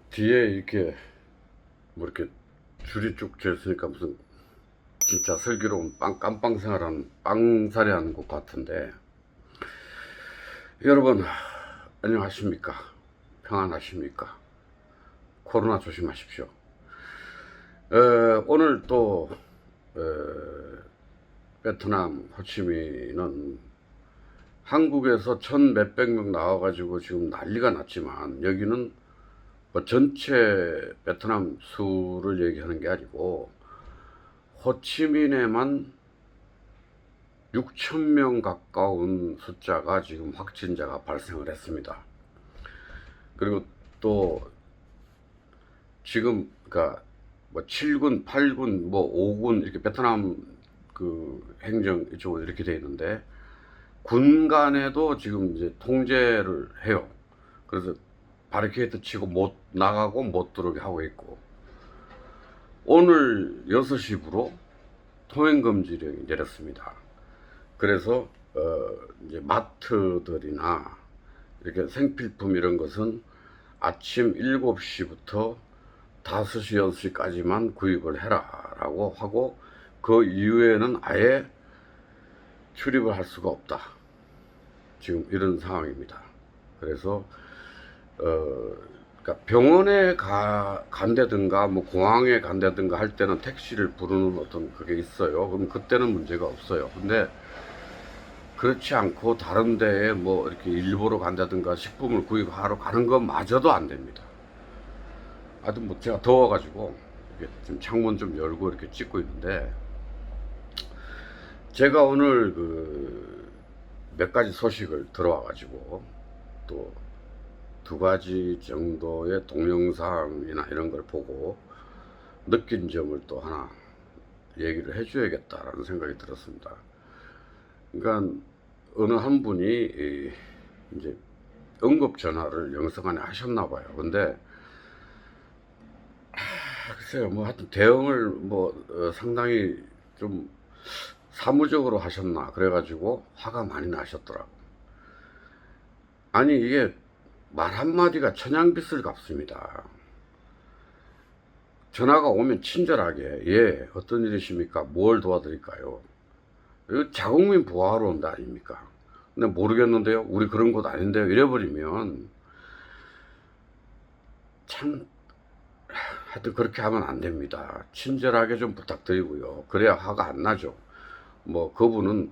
뒤에 이렇게 뭐 이렇게 줄이 쭉 져 있으니까 무슨 진짜 슬기로운 깜빵 생활하는 빵살이 하는 것 같은데, 여러분 안녕하십니까? 평안하십니까? 코로나 조심하십시오. 오늘 또 베트남 호치민은 한국에서 1,몇백 명 나와가지고 지금 난리가 났지만, 여기는 뭐 전체 베트남 수를 얘기하는 게 아니고 호치민에만 6,000명 가까운 숫자가 지금 확진자가 발생을 했습니다. 그리고 또 지금 그러니까 뭐 7군, 8군, 뭐 5군 이렇게 베트남 그 행정 이쪽으로 이렇게 돼 있는데, 군 간에도 지금 이제 통제를 해요. 그래서 바리케이트 치고 못 나가고 못 들어오게 하고 있고, 오늘 6시부로 통행금지령이 내렸습니다. 그래서 이제 마트들이나 이렇게 생필품 이런 것은 아침 7시부터 5시, 6시까지만 구입을 해라 라고 하고, 그 이후에는 아예 출입을 할 수가 없다. 지금 이런 상황입니다. 그래서 그러니까 병원에 간다든가 뭐 공항에 간다든가 할 때는 택시를 부르는 어떤 그게 있어요. 그럼 그때는 문제가 없어요. 근데 그렇지 않고 다른 데에 뭐 이렇게 일부러 간다든가 식품을 구입하러 가는 것마저도 안 됩니다. 하여튼 뭐 제가 더워가지고 지금 창문 좀 열고 이렇게 찍고 있는데, 제가 오늘 그 몇 가지 소식을 들어와가지고 또 2가지 정도의 동영상이나 이런 걸 보고 느낀 점을 또 하나 얘기를 해줘야겠다라는 생각이 들었습니다. 그러니까 어느 한 분이 이제 응급 전화를 영상 안에 하셨나 봐요. 근데 글쎄요, 뭐 하여튼 대응을 뭐 상당히 좀 사무적으로 하셨나 그래가지고 화가 많이 나셨더라고. 아니 이게 말 한마디가 천냥빚을 갚습니다. 전화가 오면 친절하게, 예, 어떤 일이십니까? 뭘 도와드릴까요? 이거 자국민 보호하러 온 거 아닙니까? 근데 모르겠는데요? 우리 그런 곳 아닌데요? 이래버리면 참, 하여튼 그렇게 하면 안 됩니다. 친절하게 좀 부탁드리고요. 그래야 화가 안 나죠. 뭐 그분은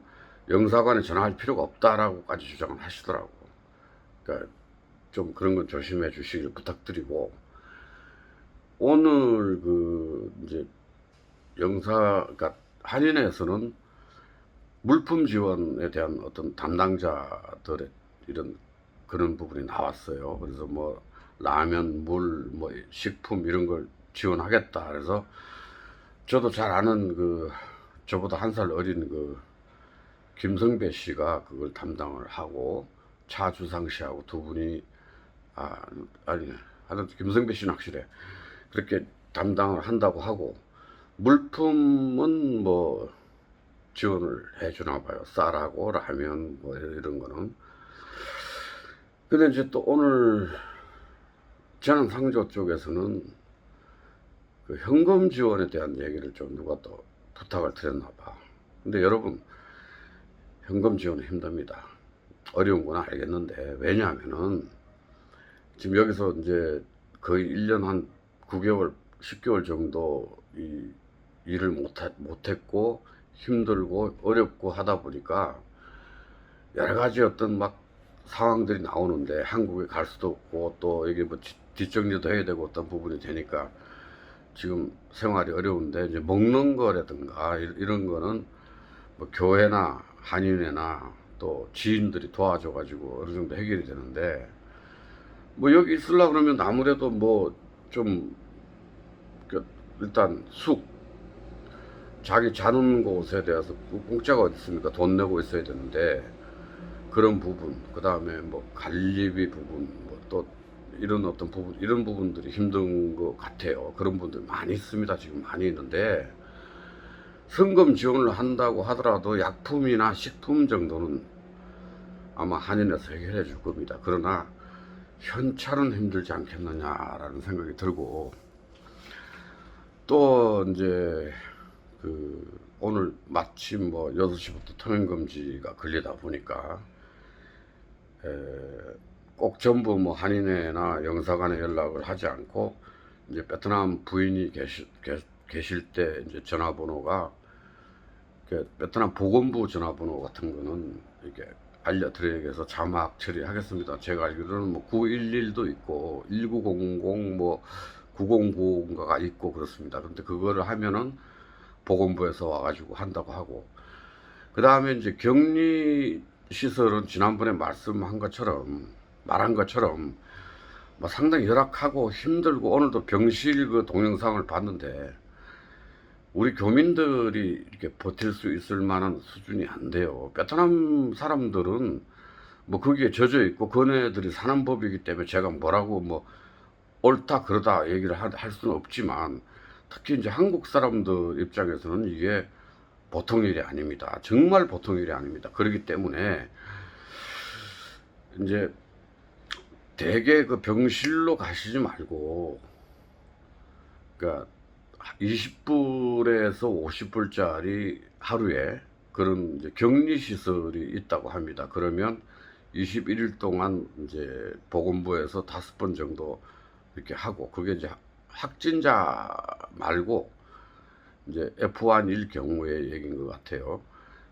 영사관에 전화할 필요가 없다라고까지 주장을 하시더라고. 그러니까 좀 그런 건 조심해 주시길 부탁드리고, 오늘 그 이제 그러니까 한인회에서는 물품 지원에 대한 어떤 담당자들의 이런 그런 부분이 나왔어요. 그래서 뭐 라면, 물, 뭐 식품 이런 걸 지원하겠다. 그래서 저도 잘 아는 그 저보다 1살 어린 그 김성배 씨가 그걸 담당을 하고, 차주상 씨하고 두 분이 아니 하여튼 김성배 씨는 확실해 그렇게 담당을 한다고 하고, 물품은 뭐 지원을 해주나 봐요. 쌀하고 라면 뭐 이런 거는. 근데 이제 또 오늘 저는 상조 쪽에서는 그 현금 지원에 대한 얘기를 좀 누가 또 부탁을 드렸나 봐. 근데 여러분, 현금 지원은 힘듭니다. 어려운 건 알겠는데, 왜냐하면은 지금 여기서 이제 거의 1년 한 9개월, 10개월 정도 이 일을 못했고 힘들고 어렵고 하다 보니까 여러 가지 어떤 막 상황들이 나오는데, 한국에 갈 수도 없고 또 이게 뭐 뒷정리도 해야 되고 어떤 부분이 되니까 지금 생활이 어려운데, 이제 먹는 거라든가 이런 거는 뭐 교회나 한인회나 또 지인들이 도와줘 가지고 어느 정도 해결이 되는데, 뭐 여기 있으려고 그러면 아무래도 뭐 좀 일단 자기 자는 곳에 대해서 공짜가 어디 있습니까? 돈 내고 있어야 되는데, 그런 부분, 그 다음에 뭐 관리비 부분, 뭐 또 이런 어떤 부분, 이런 부분들이 힘든 것 같아요. 그런 분들 많이 있습니다. 지금 많이 있는데, 성금 지원을 한다고 하더라도 약품이나 식품 정도는 아마 한인에서 해결해 줄 겁니다. 그러나 현찰은 힘들지 않겠느냐라는 생각이 들고, 또 이제 오늘 마침 뭐 6시부터 통행금지가 걸리다 보니까 꼭 전부 뭐 한인회나 영사관에 연락을 하지 않고, 이제 베트남 부인이 계실 때 이제 전화번호가, 베트남 보건부 전화번호 같은 거는 이렇게 알려드려야겠어 자막 처리하겠습니다. 제가 알기로는 뭐 911도 있고 1900 뭐 9095인가가 있고 그렇습니다. 근데 그거를 하면은 보건부에서 와가지고 한다고 하고, 그 다음에 이제 격리 시설은 지난번에 말한 것처럼 뭐 상당히 열악하고 힘들고, 오늘도 병실 그 동영상을 봤는데 우리 교민들이 이렇게 버틸 수 있을 만한 수준이 안 돼요. 베트남 사람들은 뭐 거기에 젖어 있고 그네들이 사는 법이기 때문에 제가 뭐라고 뭐 옳다 그러다 얘기를 할 수는 없지만, 특히 이제 한국 사람들 입장에서는 이게 보통 일이 아닙니다. 정말 보통 일이 아닙니다. 그렇기 때문에 이제 대개 그 병실로 가시지 말고, 그러니까 20불에서 50불짜리 하루에 그런 이제 격리 시설이 있다고 합니다. 그러면 21일 동안 이제 보건부에서 5번 정도 이렇게 하고, 그게 이제 확진자 말고 이제 F1일 경우의 얘기인 것 같아요.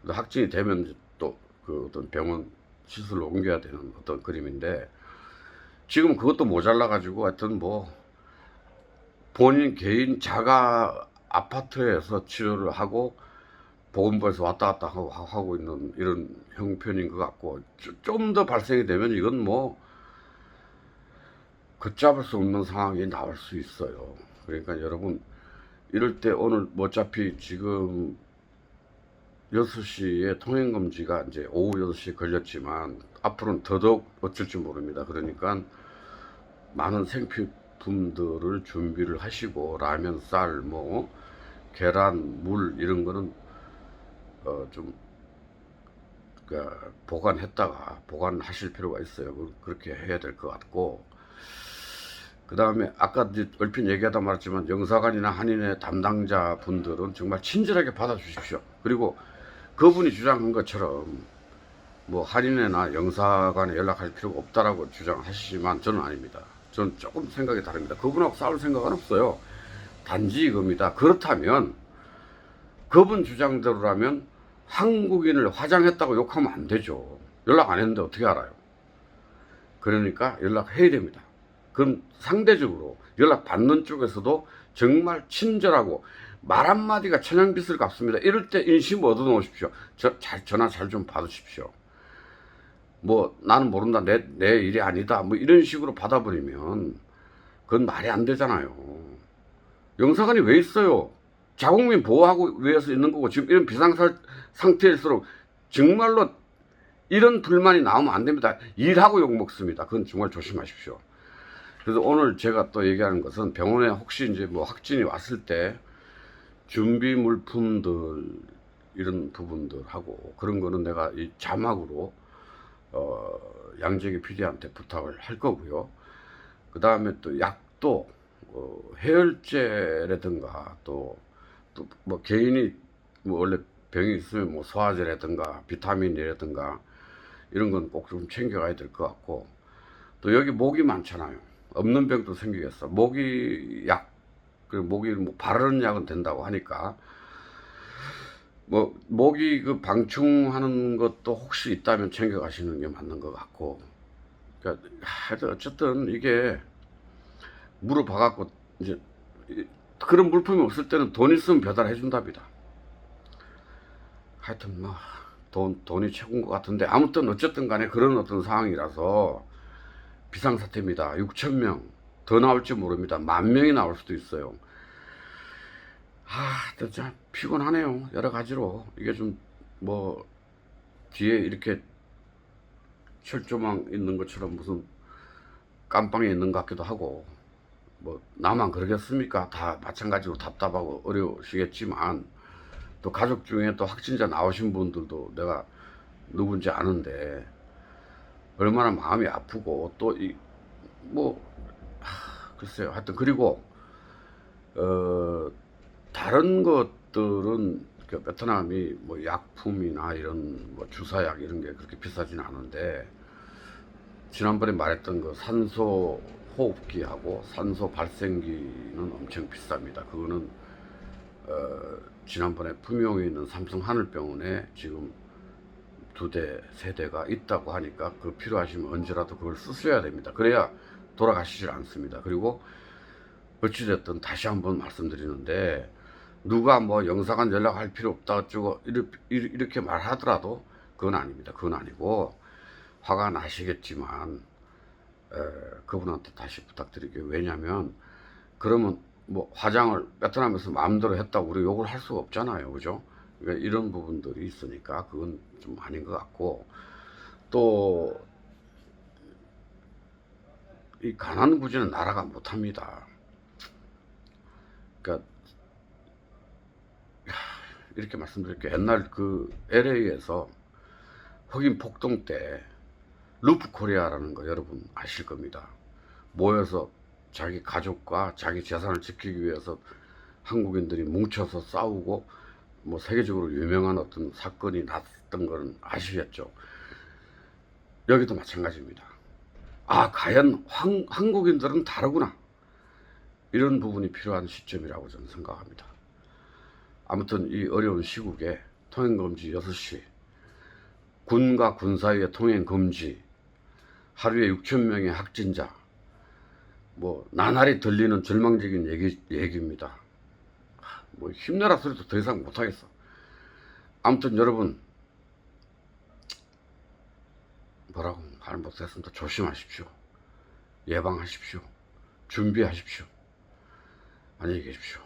확진이 되면 또 그 어떤 병원 시설로 옮겨야 되는 어떤 그림인데, 지금 그것도 모자라 가지고 하여튼 뭐 본인 개인 자가 아파트에서 치료를 하고 보건부에서 왔다 갔다 하고 있는 이런 형편인 것 같고, 좀 더 발생이 되면 이건 뭐 걷잡을 수 없는 상황이 나올 수 있어요. 그러니까 여러분, 이럴 때 오늘 뭐 어차피 지금 6시에 통행금지가 이제 오후 6시에 걸렸지만 앞으로는 더더욱 어쩔지 모릅니다. 그러니까 많은 생필품들을 준비를 하시고, 라면, 쌀, 뭐 계란, 물 이런 거는 좀 보관하실 필요가 있어요. 그렇게 해야 될 것 같고, 그 다음에 아까 얼핏 얘기하다 말했지만 영사관이나 한인회 담당자 분들은 정말 친절하게 받아주십시오. 그리고 그분이 주장한 것처럼 뭐 한인회나 영사관에 연락할 필요가 없다라고 주장하시지만 저는 아닙니다. 저는 조금 생각이 다릅니다. 그분하고 싸울 생각은 없어요. 단지 이겁니다. 그렇다면 그분 주장대로라면 한국인을 화장했다고 욕하면 안 되죠. 연락 안 했는데 어떻게 알아요? 그러니까 연락해야 됩니다. 그럼 상대적으로 연락 받는 쪽에서도 정말 친절하고 말 한마디가 천냥빚을 갚습니다. 이럴 때 인심 얻어 놓으십시오. 전화 잘 좀 받으십시오. 뭐 나는 모른다, 내 일이 아니다, 뭐 이런 식으로 받아버리면 그건 말이 안 되잖아요. 영사관이 왜 있어요? 자국민 보호하고 위해서 있는 거고, 지금 이런 비상상태일수록 정말로 이런 불만이 나오면 안 됩니다. 일하고 욕먹습니다. 그건 정말 조심하십시오. 그래서 오늘 제가 또 얘기하는 것은, 병원에 혹시 이제 뭐 확진이 왔을 때 준비 물품들 이런 부분들하고 그런 거는 내가 이 자막으로 양재기 PD한테 부탁을 할 거고요. 그 다음에 또 약도 해열제라든가 또 뭐 개인이 뭐 원래 병이 있으면 뭐 소화제라든가 비타민이라든가 이런 건 꼭 좀 챙겨가야 될 것 같고, 또 여기 모기 많잖아요. 없는 병도 생기겠어. 모기 약, 그리고 모기 뭐 바르는 약은 된다고 하니까 뭐 모기 그 방충하는 것도 혹시 있다면 챙겨가시는 게 맞는 것 같고, 그러니까 하여튼 어쨌든 이게 물어봐갖고 이제 그런 물품이 없을 때는 돈 있으면 배달해 준답니다. 하여튼 뭐 돈이 최고인 것 같은데, 아무튼 어쨌든 간에 그런 어떤 상황이라서 비상사태입니다. 6,000명 더 나올지 모릅니다. 10,000명이 나올 수도 있어요. 진짜 피곤하네요. 여러 가지로. 이게 좀 뭐 뒤에 이렇게 철조망 있는 것처럼 무슨 깜빵에 있는 것 같기도 하고, 뭐 나만 그러겠습니까? 다 마찬가지로 답답하고 어려우시겠지만, 또 가족 중에 또 확진자 나오신 분들도 내가 누군지 아는데 얼마나 마음이 아프고, 또 뭐 글쎄요. 하여튼 그리고 다른 것들은 그 베트남이 뭐 약품이나 이런 뭐 주사약 이런 게 그렇게 비싸진 않은데, 지난번에 말했던 그 산소 호흡기하고 산소 발생기는 엄청 비쌉니다. 그거는 지난번에 품용에 있는 삼성 하늘병원에 지금 2대, 3대가 있다고 하니까 그 필요하시면 언제라도 그걸 쓰셔야 됩니다. 그래야 돌아가시질 않습니다. 그리고 어찌됐든 다시 한번 말씀드리는데, 누가 뭐 영사관 연락할 필요 없다 어쩌고 이렇게 말하더라도 그건 아닙니다. 그건 아니고, 화가 나시겠지만 그분한테 다시 부탁드릴게요. 왜냐면 그러면 뭐 화장을 베트남에서 마음대로 했다고 우리 욕을 할 수가 없잖아요. 그죠? 그러니까 이런 부분들이 있으니까 그건 좀 아닌 것 같고, 또 이 가난 구제는 나라가 못합니다. 그러니까 이렇게 말씀드릴게요. 옛날 그 LA에서 흑인 폭동 때 루프 코리아라는 거 여러분 아실 겁니다. 모여서 자기 가족과 자기 재산을 지키기 위해서 한국인들이 뭉쳐서 싸우고 뭐 세계적으로 유명한 어떤 사건이 났던 건 아시겠죠? 여기도 마찬가지입니다. 아, 과연 한국인들은 다르구나, 이런 부분이 필요한 시점이라고 저는 생각합니다. 아무튼 이 어려운 시국에 통행금지 6시, 군과 군 사이의 통행금지, 하루에 6,000명의 확진자, 뭐 나날이 들리는 절망적인 얘기입니다. 뭐 힘내라 소리도 더 이상 못하겠어. 아무튼 여러분, 뭐라고 말 못했습니다. 조심하십시오. 예방하십시오. 준비하십시오. 안녕히 계십시오.